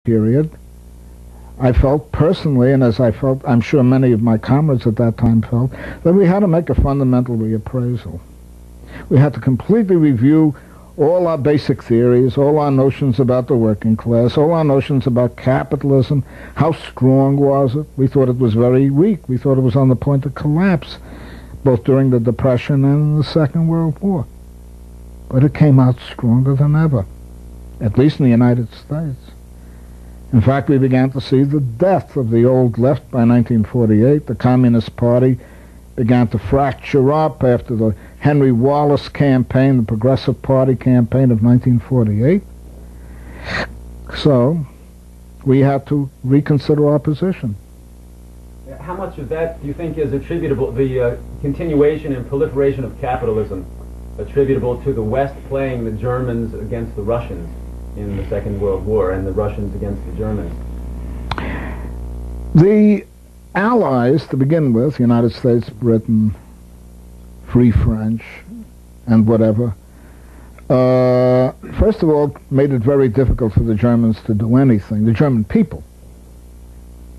period, I felt personally, and as I felt, I'm sure many of my comrades at that time felt, that we had to make a fundamental reappraisal. We had to completely review all our basic theories, all our notions about the working class, all our notions about capitalism. How strong was it? We thought it was very weak. We thought it was on the point of collapse, both during the Depression and in the Second World War. But it came out stronger than ever, at least in the United States. In fact, we began to see the death of the old left by 1948. The Communist Party began to fracture up after the Henry Wallace campaign, the Progressive Party campaign of 1948. So we had to reconsider our position. How much of that do you think is attributable, the continuation and proliferation of capitalism, attributable to the West playing the Germans against the Russians in the Second World War and the Russians against the Germans? The Allies, to begin with, United States, Britain, Free French, and whatever, first of all, made it very difficult for the Germans to do anything, the German people.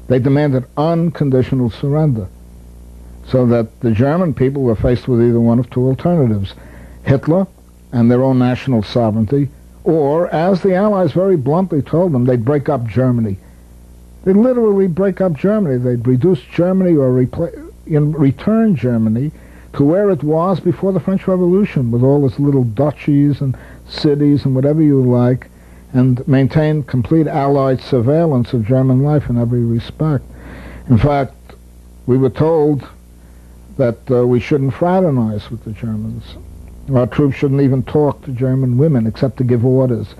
They demanded unconditional surrender, so that the German people were faced with either one of two alternatives: Hitler and their own national sovereignty, or, as the Allies very bluntly told them, they'd break up Germany. They'd literally break up Germany. They'd reduce Germany or return Germany to where it was before the French Revolution, with all its little duchies and cities and whatever you like, and maintain complete Allied surveillance of German life in every respect. In fact, we were told that we shouldn't fraternize with the Germans. Our troops shouldn't even talk to German women except to give orders,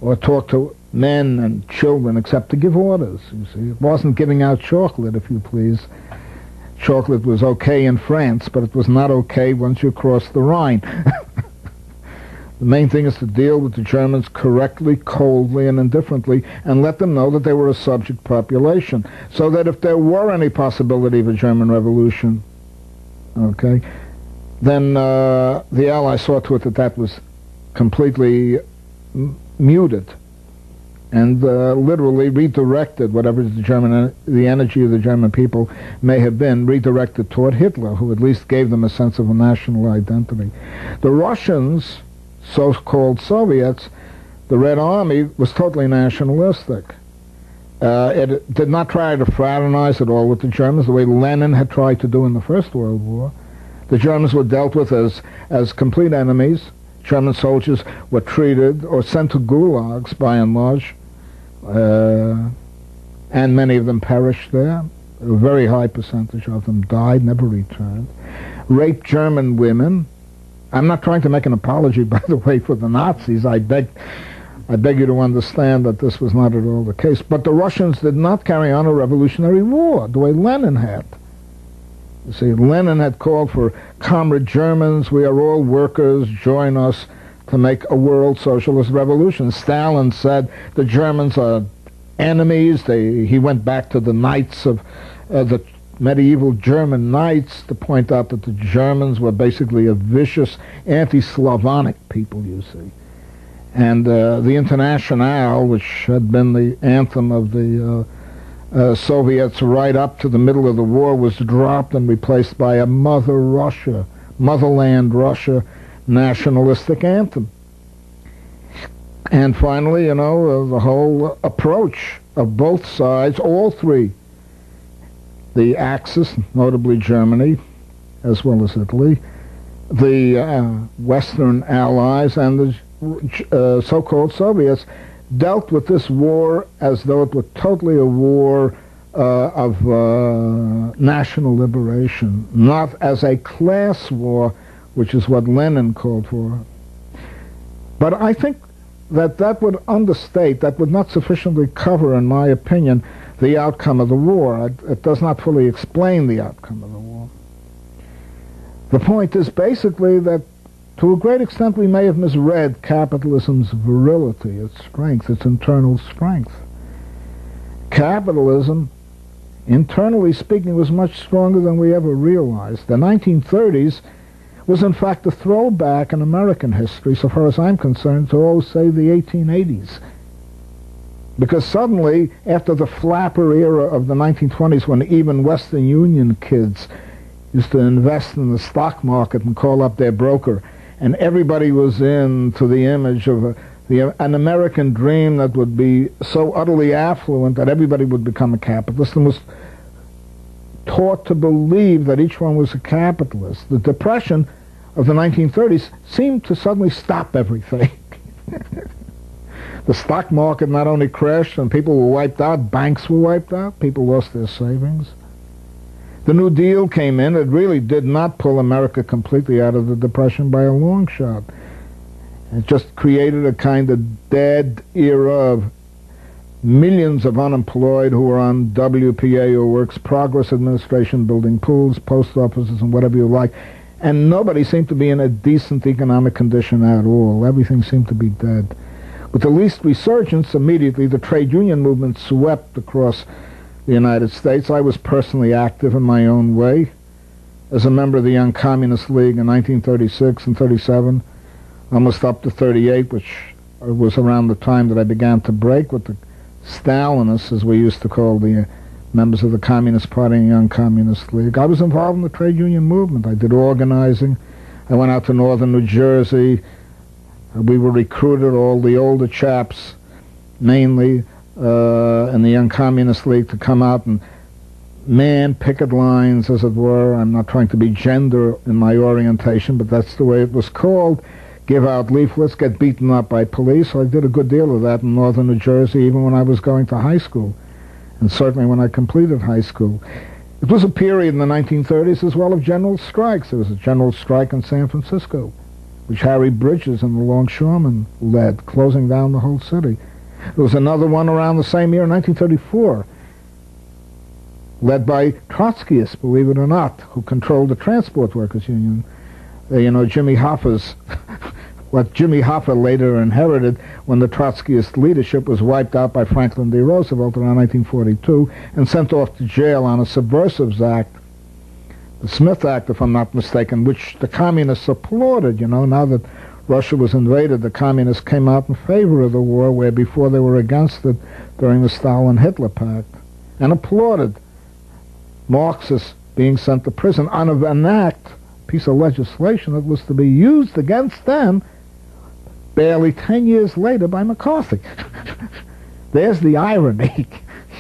or talk to men and children except to give orders. You see, it wasn't giving out chocolate, if you please. Chocolate was okay in France, but it was not okay once you crossed the Rhine. The main thing is to deal with the Germans correctly, coldly, and indifferently, and let them know that they were a subject population, so that if there were any possibility of a German revolution, okay, then the Allies saw to it that that was completely muted, and literally redirected whatever the energy of the German people may have been, redirected toward Hitler, who at least gave them a sense of a national identity. The Russians, so-called Soviets, the Red Army, was totally nationalistic. It did not try to fraternize at all with the Germans, the way Lenin had tried to do in the First World War. The Germans were dealt with as complete enemies. German soldiers were treated or sent to gulags, by and large, and many of them perished there. A very high percentage of them died, never returned. Raped German women. I'm not trying to make an apology, by the way, for the Nazis. I beg you to understand that this was not at all the case. But the Russians did not carry on a revolutionary war the way Lenin had. You see, Lenin had called for, "Comrade Germans, we are all workers, join us to make a world socialist revolution." Stalin said the Germans are enemies. He went back to the knights of the medieval German knights to point out that the Germans were basically a vicious anti-Slavonic people, you see. And the Internationale, which had been the anthem of the Soviets right up to the middle of the war, was dropped and replaced by a Motherland Russia nationalistic anthem. And finally, you know, the whole approach of both sides, all three, the Axis, notably Germany, as well as Italy, the Western Allies, and the so-called Soviets, dealt with this war as though it were totally a war of national liberation, not as a class war, which is what Lenin called for. But I think that would understate, that would not sufficiently cover, in my opinion, the outcome of the war. It does not fully explain the outcome of the war. The point is basically that, to a great extent, we may have misread capitalism's virility, its strength, its internal strength. Capitalism, internally speaking, was much stronger than we ever realized. The 1930s was, in fact, a throwback in American history, so far as I'm concerned, to, say, the 1880s. Because suddenly, after the flapper era of the 1920s, when even Western Union kids used to invest in the stock market and call up their broker, and everybody was into the image of an American dream that would be so utterly affluent that everybody would become a capitalist, and was taught to believe that each one was a capitalist. The Depression of the 1930s seemed to suddenly stop everything. The stock market not only crashed and people were wiped out, banks were wiped out, people lost their savings. The New Deal came in. It really did not pull America completely out of the Depression by a long shot. It just created a kind of dead era of millions of unemployed who were on WPA or Works Progress Administration, building pools, post offices, and whatever you like. And nobody seemed to be in a decent economic condition at all. Everything seemed to be dead. With the least resurgence, immediately the trade union movement swept across the United States. I was personally active in my own way as a member of the Young Communist League in 1936 and 37, almost up to 38, which was around the time that I began to break with the Stalinists, as we used to call the members of the Communist Party and Young Communist League. I was involved in the trade union movement. I did organizing. I went out to northern New Jersey. We were recruited, all the older chaps, mainly in the Young Communist League, to come out and man picket lines, as it were. I'm not trying to be gender in my orientation, but that's the way it was called. Give out leaflets, get beaten up by police. So I did a good deal of that in northern New Jersey, even when I was going to high school, and certainly when I completed high school. It was a period in the 1930s as well of general strikes. There was a general strike in San Francisco, which Harry Bridges and the Longshoremen led, closing down the whole city. There was another one around the same year, 1934, led by Trotskyists, believe it or not, who controlled the Transport Workers Union. Jimmy Hoffa's, what Jimmy Hoffa later inherited when the Trotskyist leadership was wiped out by Franklin D. Roosevelt around 1942 and sent off to jail on a Subversives Act, the Smith Act, if I'm not mistaken, which the communists applauded. Now that Russia was invaded, the communists came out in favor of the war, where before they were against it during the Stalin-Hitler Pact, and applauded Marxists being sent to prison on an act, piece of legislation that was to be used against them barely 10 years later by McCarthy. There's the irony,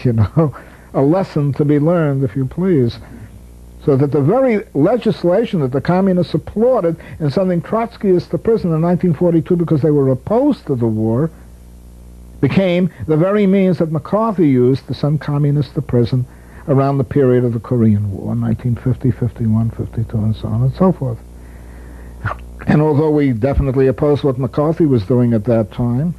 a lesson to be learned, if you please. So that the very legislation that the communists applauded in sending Trotskyists to prison in 1942 because they were opposed to the war became the very means that McCarthy used to send communists to prison around the period of the Korean War, 1950, 51, 52, and so on and so forth. And although we definitely opposed what McCarthy was doing at that time,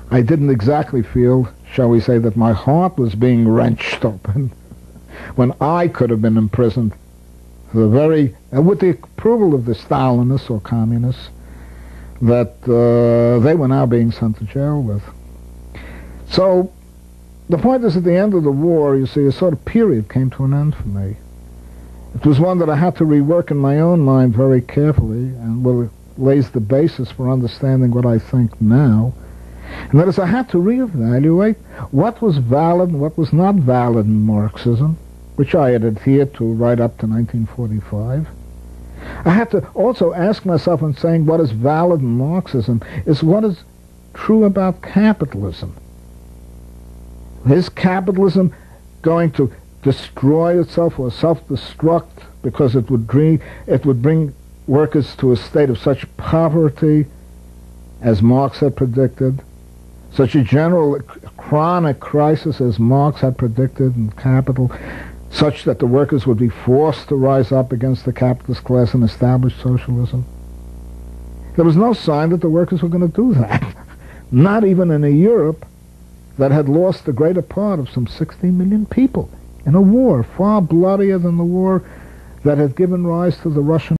I didn't exactly feel, shall we say, that my heart was being wrenched open when I could have been imprisoned with the approval of the Stalinists or communists that they were now being sent to jail with. So the point is, at the end of the war, you see, a sort of period came to an end for me. It was one that I had to rework in my own mind very carefully, and lays the basis for understanding what I think now. And that is, I had to reevaluate what was valid and what was not valid in Marxism, which I had adhered to right up to 1945. I had to also ask myself, in saying what is valid in Marxism, is what is true about capitalism. Is capitalism going to destroy itself or self-destruct because it would bring workers to a state of such poverty as Marx had predicted, such a general chronic crisis as Marx had predicted in Capital, such that the workers would be forced to rise up against the capitalist class and establish socialism? There was no sign that the workers were going to do that. Not even in a Europe that had lost the greater part of some 60 million people in a war far bloodier than the war that had given rise to the Russian